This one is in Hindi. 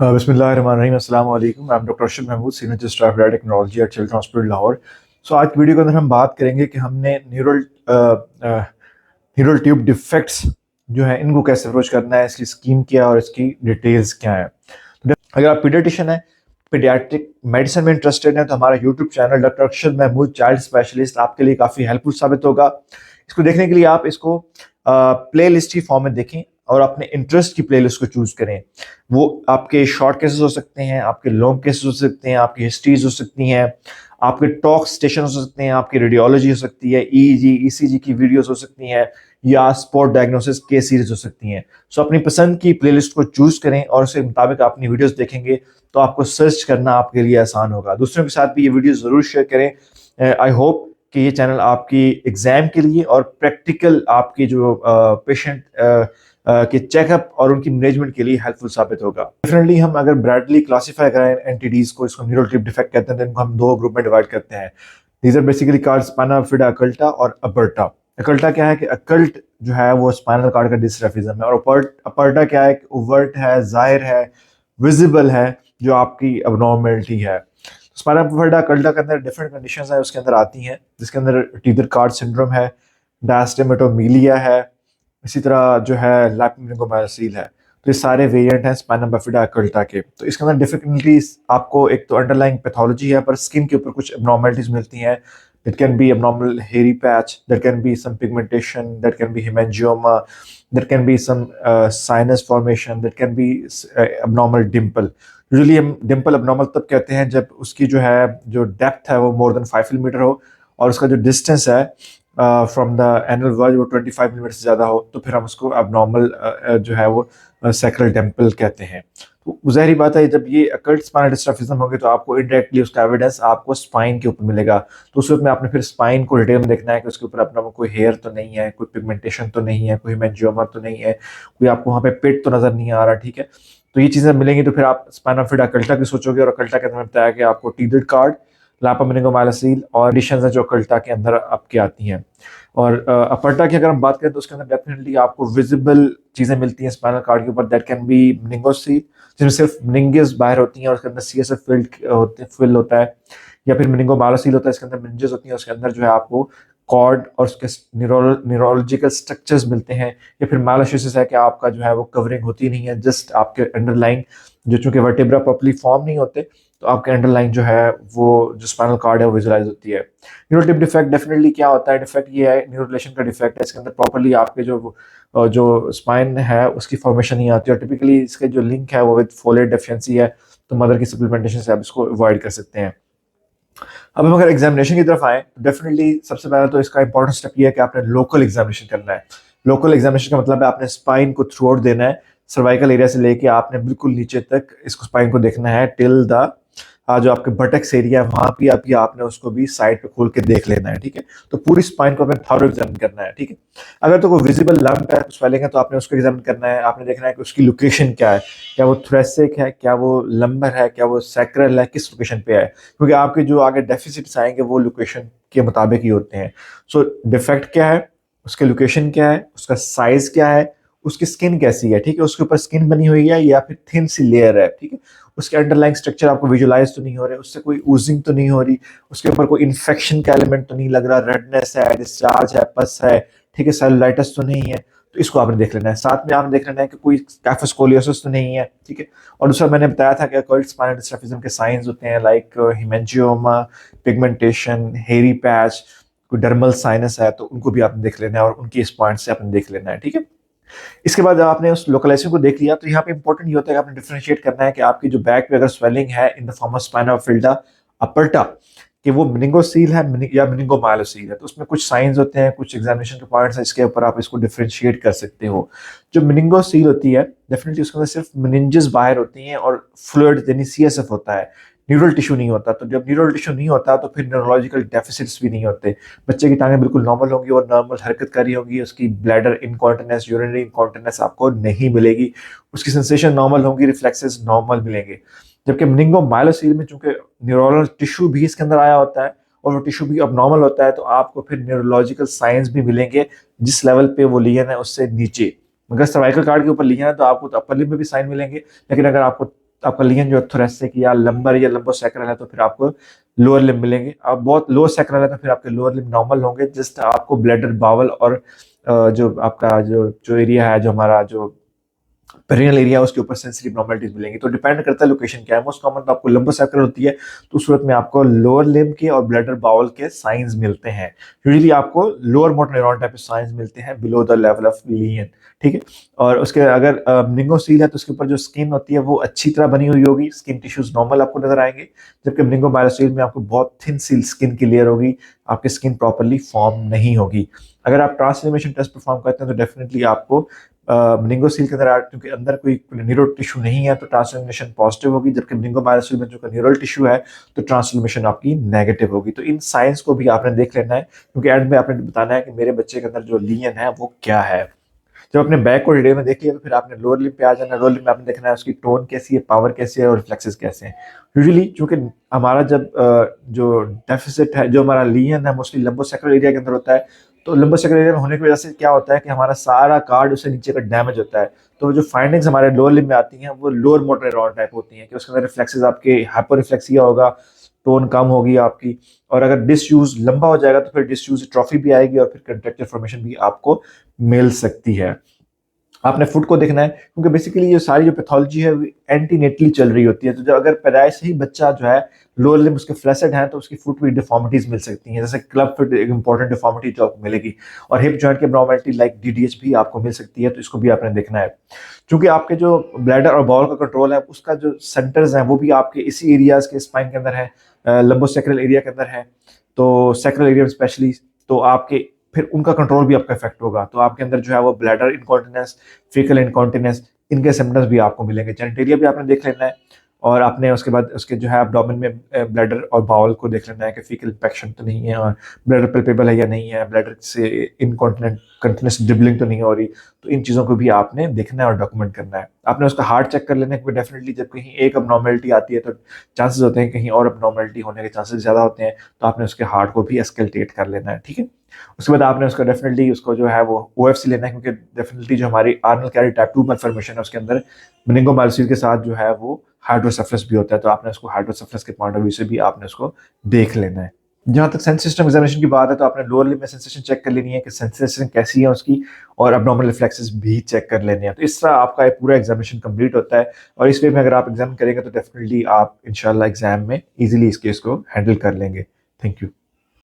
बिस्मिल्लाहिर्रहमानिर्रहीम अस्सलाम वालेकुम। I am doctor Arshad Mahmood, senior registrar of radio technology at children hospital Lahore. So आज की वीडियो के अंदर हम बात करेंगे कि हमने न्यूरल ट्यूब डिफेक्ट्स जो है इनको कैसे अप्रोच करना है, इसकी स्कीम क्या है और इसकी डिटेल्स क्या है। तो अगर आप पीडियाट्रिशियन है, पीडियाट्रिक मेडिसिन में इंटरेस्टेड है, तो हमारा YouTube channel doctor Arshad Mahmood child specialist आपके लिए काफ़ी हेल्पफुल साबित होगा। इसको देखने के लिए आप इसको प्ले लिस्ट की फॉर्म में देखें और अपने इंटरेस्ट की प्लेलिस्ट को चूज करें। वो आपके शॉर्ट केसेस हो सकते हैं, आपके लॉन्ग केसेस हो सकते हैं, आपकी हिस्ट्रीज हो सकती हैं, आपके टॉक स्टेशन हो सकते हैं, आपकी रेडियोलॉजी हो सकती है, ईईजी ईसीजी की वीडियोस हो सकती हैं, या स्पॉट डायग्नोसिस केस सीरीज हो सकती हैं। सो अपनी पसंद की प्लेलिस्ट को चूज करें और उसके मुताबिक अपनी वीडियोस देखेंगे तो आपको सर्च करना आपके लिए आसान होगा। दूसरों के साथ भी ये वीडियो जरूर शेयर करें। आई होप कि ये चैनल आपकी एग्जाम के लिए और प्रैक्टिकल आपके जो पेशेंट के चेकअप और उनकी मैनेजमेंट के लिए हेल्पफुल साबित होगा। डेफिनेटली हम अगर ब्रैडली क्लासीफाई करें एंटिटीज को, इसको न्यूरल ट्यूब डिफेक्ट कहते हैं, तो इनको हम दो ग्रुप में डिवाइड करते हैं। These are basically called spina bifida occulta और अपर्टा। अकल्टा क्या है कि अकल्ट जो है वो स्पाइनल कॉर्ड का डिसरेफिज्म है, और अपर्टा क्या है कि ओवर्ट है, जाहिर है, विजिबल है, जो आपकी अबनॉर्मेलिटी है। स्पाइना बिफिडा अकल्टा के अंदर डिफरेंट कंडीशंस है उसके अंदर आती हैं, जिसके अंदर टीदर कार्ड सिंड्रोम है, डायस्टेमेटोमीलिया है, इसी तरह जो है लैप्टोमेनिंगोमायोसील है। तो ये सारे वेरिएंट हैं स्पाइना बिफिडा अकल्टा के। तो इसके अंदर डिफिकल्टीज आपको एक तो अंडरलाइंग पैथोलॉजी है, पर स्किन के ऊपर कुछ एबनॉर्मलिटीज मिलती हैं। That can be abnormal hairy patch, there can be some pigmentation, that can be hemangioma, there can be some sinus formation, that can be abnormal dimple. Usually हम डिम्पल abnormal तब कहते हैं जब उसकी जो है जो डेप्थ है वो मोर देन 5 मिलीमीटर हो, और उसका जो डिस्टेंस है फ्रॉम द एनुअल वर्ज वो 25 मिलीमीटर से ज़्यादा हो, तो फिर हम उसको abnormal जो है वो सैक्रल डिम्पल कहते हैं। तो ज़ाहिर बात है जब ये अकल्ट स्पाइनल डिस्ट्रॉफिज्म होगी तो आपको इनडायरेक्टली उसका एविडेंस आपको स्पाइन के ऊपर मिलेगा। तो उस वक्त में आपने फिर स्पाइन को डिटेल में देखना है कि उसके ऊपर अपना कोई हेयर तो नहीं है, कोई पिगमेंटेशन तो नहीं है, कोई हेमेंजियोमा तो नहीं है, कोई आपको वहाँ पे पिट तो नजर नहीं आ रहा। ठीक है, तो ये चीज़ें मिलेंगी तो फिर आप स्पाइना बिफिडा अकल्टा की सोचोगे, और अकल्टा के अंदर मैंने बताया कि आपको टीदर कार्ड, लापामेनिंगोमायोसील और कंडीशंस हैं जो अकल्टा के अंदर आपकी आती हैं। और अपर्टा की अगर हम बात करें तो उसके अंदर डेफिनेटली आपको विजिबल चीज़ें मिलती हैं स्पाइनल कार्ड के ऊपर। दैट कैन बी मेनिंगोसील, जिसमें सिर्फ मेनिंगस बाहर होती हैं और उसके अंदर सीएसएफ फिल होता है, या फिर मेनिंगोमायोसील होता है, इसके अंदर मेनिंजेस होती हैं, उसके अंदर जो है आपको कॉर्ड और उसके न्यूरोलॉजिकल स्ट्रक्चर्स मिलते हैं। या फिर मायोसिस है कि आपका जो है वो कवरिंग होती नहीं है, जस्ट आपके अंडरलाइन जो चूंकि वर्टेब्रा प्रॉपर्ली फॉर्म नहीं होते, तो आपके अंडरलाइन जो है वो जो स्पाइनल कार्ड है वो विजुलाइज होती है। न्यूरल टिप डिफेक्ट डेफिनेटली क्या होता है, डिफेक्ट ये है न्यूरोलेशन का डिफेक्ट है। इसके अंदर प्रॉपर्ली आपके जो स्पाइन है उसकी फॉर्मेशन नहीं आती, और टिपिकली इसके जो लिंक है वो विद फोलेट डेफिशिएंसी है, तो मदर की सप्लीमेंटेशन से आप इसको अवॉइड कर सकते हैं। अब हम अगर एग्जामिनेशन की तरफ आए तो डेफिनेटली सबसे पहले तो इसका इंपॉर्टेंट स्टेप ये है कि आपने लोकल एग्जामिनेशन करना है। लोकल एग्जामिनेशन का मतलब है आपने स्पाइन को थ्रू आउट देना है, सर्वाइकल एरिया से लेके आपने बिल्कुल नीचे तक इसको स्पाइन को देखना है, टिल द जो आपके बटक्स एरिया है वहां भी आपने उसको भी साइड पे खोल के देख लेना है। ठीक है, तो पूरी स्पाइन को आपने थॉरो एग्जामिन करना है। ठीक है, अगर तो कोई विजिबल लंप है, स्वेलिंग है, तो आपने उसको एग्जामिन करना है। आपने देखना है कि उसकी लोकेशन क्या है, क्या वो थोरेसिक है, क्या वो लंबर है, क्या वो सैक्रल है, किस लोकेशन पे है, क्योंकि आपके जो आगे डेफिसिट्स आएंगे वो लोकेशन के मुताबिक ही होते हैं। सो डिफेक्ट क्या है, उसके लोकेशन क्या है, उसका साइज क्या है, उसकी स्किन कैसी है, ठीक है, उसके ऊपर स्किन बनी हुई है या फिर थिन सी लेयर है, ठीक है, उसके अंडरलाइंग स्ट्रक्चर आपको विजुलाइज तो नहीं हो रहे, उससे कोई ऊजिंग तो नहीं हो रही, उसके ऊपर कोई इन्फेक्शन का एलिमेंट तो नहीं लग रहा, रेडनेस है, डिस्चार्ज है, पस है, ठीक है, सेलुलाइटिस तो नहीं है, तो इसको आपने देख लेना है। साथ में आपने देख लेना है कि कोई कैफोस्कोलियोसिस तो नहीं है। ठीक है, और दूसरा मैंने बताया था कि अकल्ट स्पाइनल डिस्ट्रॉफिज्म के साइंस होते हैं लाइक हेमेंजियोमा, पिगमेंटेशन, हेरी पैच, कोई डर्मल साइनस है, तो उनको भी आपने देख लेना है और उनकी इस पॉइंट से आपने देख लेना है। ठीक है, इसके बाद आपने उस लोकलाइजेशन को देख लिया, तो यहाँ पे इंपॉर्टेंट ये होता है कि आपने डिफरेंशिएट करना है कि आपकी जो बैक पे अगर स्वेलिंग है in the form of spina bifida aperta, कि वो मेनिंगोसील है या मेनिंगोमायोसील है, तो उसमें कुछ साइंस होते हैं, कुछ एग्जामिनेशन के पॉइंट्स हैं, इसके ऊपर आप इसको डिफरेंशिएट कर सकते हो। जो मेनिंगोसील होती है डेफिनेटली उसके अंदर सिर्फ मेनिंजेस बाहर होती हैं और फ्लूइड यानी सीएसएफ होता है, न्यूरल टिश्यू नहीं होता। तो जब न्यूरल टिश्यू नहीं होता तो फिर न्यूरोलॉजिकल डेफिसिट्स भी नहीं होते। बच्चे की टांगें बिल्कुल नॉर्मल होंगी और नॉर्मल हरकत कर रही होगी, उसकी ब्लैडर इनकॉन्टिनेंस, यूरिनरी इनकॉन्टिनेंस आपको नहीं मिलेगी, उसकी सेंसेशन नॉर्मल होंगी, रिफ्लेक्सेस नॉर्मल मिलेंगे। जबकि मेनिंगोमायोसील में चूंकि न्यूरोनल टिश्यू भी इसके अंदर आया होता है और वो टिश्यू भी अब नॉर्मल होता है, तो आपको फिर न्यूरोलॉजिकल साइंस भी मिलेंगे जिस लेवल पे वो लियन है उससे नीचे। अगर सर्वाइकल कार्ड के ऊपर लियन है तो आपको तो अपर लिम्ब में भी साइन मिलेंगे, लेकिन अगर आपको आपका लियन जो है thoracic या लंबर या लंबोसैक्रल है तो फिर आपको लोअर लिम्ब मिलेंगे। अब बहुत लो सैक्रल है तो फिर आपके लोअर लिम्ब नॉर्मल होंगे। जस्ट आपको ब्लैडर, बावल और जो आपका जो एरिया है, जो हमारा जो पेरिनियल एरिया, उसके ऊपर सेंसिटिव नॉर्मलिटीज मिलेंगी। तो डिपेंड करता है लोकेशन क्या है। मोस्ट कॉमन तो आपको लंबोसैक्रल होती है, तो उस सूरत में आपको लोअर लिम्ब के और ब्लैडर बाउल के साइंस मिलते हैं। यूजुअली आपको लोअर मोटर न्यूरॉन टाइप के साइंस मिलते हैं बिलो द लेवल ऑफ लियन, ठीक है। और उसके अगर मेनिंगोसील है तो उसके ऊपर जो स्किन होती है वो अच्छी तरह बनी हुई होगी, स्किन टिश्यूज नॉर्मल आपको नजर आएंगे। जबकि मेनिंगोमाइलोसील में आपको बहुत थिन सील स्किन की लेयर होगी, आपकी स्किन प्रॉपरली फॉर्म नहीं होगी। अगर आप ट्रांसफॉर्मेशन टेस्ट परफॉर्म करते हैं तो डेफिनेटली आपको मेनिंगोसील के अंदर, क्योंकि अंदर कोई न्यूरल टिश्यू नहीं है, तो ट्रांसफॉर्मेशन पॉजिटिव होगी। जबकि मेनिंगोमाइलोसिस में जो न्यूरल टिश्यू है तो ट्रांसफॉर्मेशन आपकी नेगेटिव होगी। तो इन साइंस को भी आपने देख लेना है, क्योंकि एंड में आपने बताना है कि मेरे बच्चे के अंदर जो लीन है वो क्या है। जब अपने बैक को डिटेल में देख लिया तो फिर आपने लोअर लिम्ब पे आ जाना है। लोअर लिम्ब में आपने देखना है उसकी टोन कैसी है, पावर कैसी है और रिफ्लेक्सेस कैसे हैं। यूजुअली चूंकि हमारा जब जो डेफिसिट है, जो हमारा लीन है मोस्टली लंबोसैक्रल एरिया के अंदर होता है, तो लंबोसैक्रल एरिया में होने की वजह से क्या होता है कि हमारा सारा कार्ड उससे नीचे का डैमेज होता है। तो जो फाइंडिंग्स हमारे लोअर लिम्ब में आती हैं वो लोअर मोटर न्यूरॉन टाइप होती हैं, कि उसके अंदर रिफ्लेक्सेस आपके हाइपर रिफ्लेक्सिया होगा, टोन कम होगी आपकी। और अगर डिसयूज लंबा हो जाएगा तो फिर डिसयूज ट्रॉफी भी आएगी और फिर कंट्रैक्चर फॉर्मेशन भी आपको मिल सकती है। आपने फुट को देखना है, क्योंकि बेसिकली ये सारी जो पैथोलॉजी है एंटीनेटली चल रही होती है। तो जब अगर पैदाइश से ही बच्चा जो है लोअर लिम्ब उसके फ्लैसेड है तो उसकी फुट में डिफॉर्मिटीज मिल सकती हैं। जैसे क्लब फुट एक इंपॉर्टेंट डिफॉर्मिटी जो आपको मिलेगी, और हिप जॉइंट की एब्नॉर्मलिटी लाइक डीडीएच भी आपको मिल सकती है। तो इसको भी आपने देखना है, क्योंकि आपके जो ब्लैडर और बाउल का कंट्रोल है उसका जो सेंटर्स हैं वो भी आपके इसी एरियाज के स्पाइन के अंदर है, लंबोसैक्रल एरिया के अंदर है, तो सैक्रल एरिया में स्पेशली। तो आपके फिर उनका कंट्रोल भी आपका इफेक्ट होगा। तो आपके अंदर जो है वो ब्लैडर इनकॉन्टिनेंस, फीकल इनकॉन्टिनेंस, इनके सिम्टम्स भी आपको मिलेंगे। जेनिटेरिया भी आपने देख लेना है, और आपने उसके बाद उसके जो है एब्डोमेन में ब्लैडर और बाउल को देख लेना है कि फीकल इन्फेक्शन तो नहीं है, और ब्लैडर पल्पेबल है या नहीं है, ब्लैडर से इनकॉन्टिनेंट कंटिन्यूस ड्रिबलिंग तो नहीं हो रही। तो इन चीज़ों को भी आपने देखना है और डॉक्यूमेंट करना है। आपने उसका हार्ट चेक कर लेना है, क्योंकि डेफिनेटली जब कहीं एक अबनॉर्मेलिटी आती है तो चांसेस होते हैं कहीं और अबनॉर्मेलिटी होने के चांसेस ज़्यादा होते हैं। तो आपने उसके हार्ट को भी एस्केलेट कर लेना है, ठीक है। उसके बाद आपने उसका डेफिनेटली उसको जो है वो ओएफसी लेना है, क्योंकि डेफिनेटली जो हमारी आर्नल कैरी टाइप 2 malformation है उसके अंदर मेनिंगोमाइलोसिस के साथ जो है वो हाइड्रोसेफलस भी होता है। तो आपने उसको हाइड्रोसेफलस के पॉइंट ऑफ व्यू से भी आपने उसको देख लेना है। जहाँ तक सेंस सिस्टम एग्जामिनेशन की बात है तो आपने लोअर लिम्ब में सेंसेशन चेक कर लेनी है कि सेंसेशन कैसी है उसकी, और अबनॉर्मल रिफ्लेक्सेस भी चेक कर लेने हैं। तो इस तरह आपका एक पूरा एग्जामिनेशन कंप्लीट होता है, और इस वे में अगर आप एग्जाम करेंगे तो डेफिनेटली आप इंशाल्लाह एग्जाम में इजीली इस केस को हैंडल कर लेंगे। Thank you.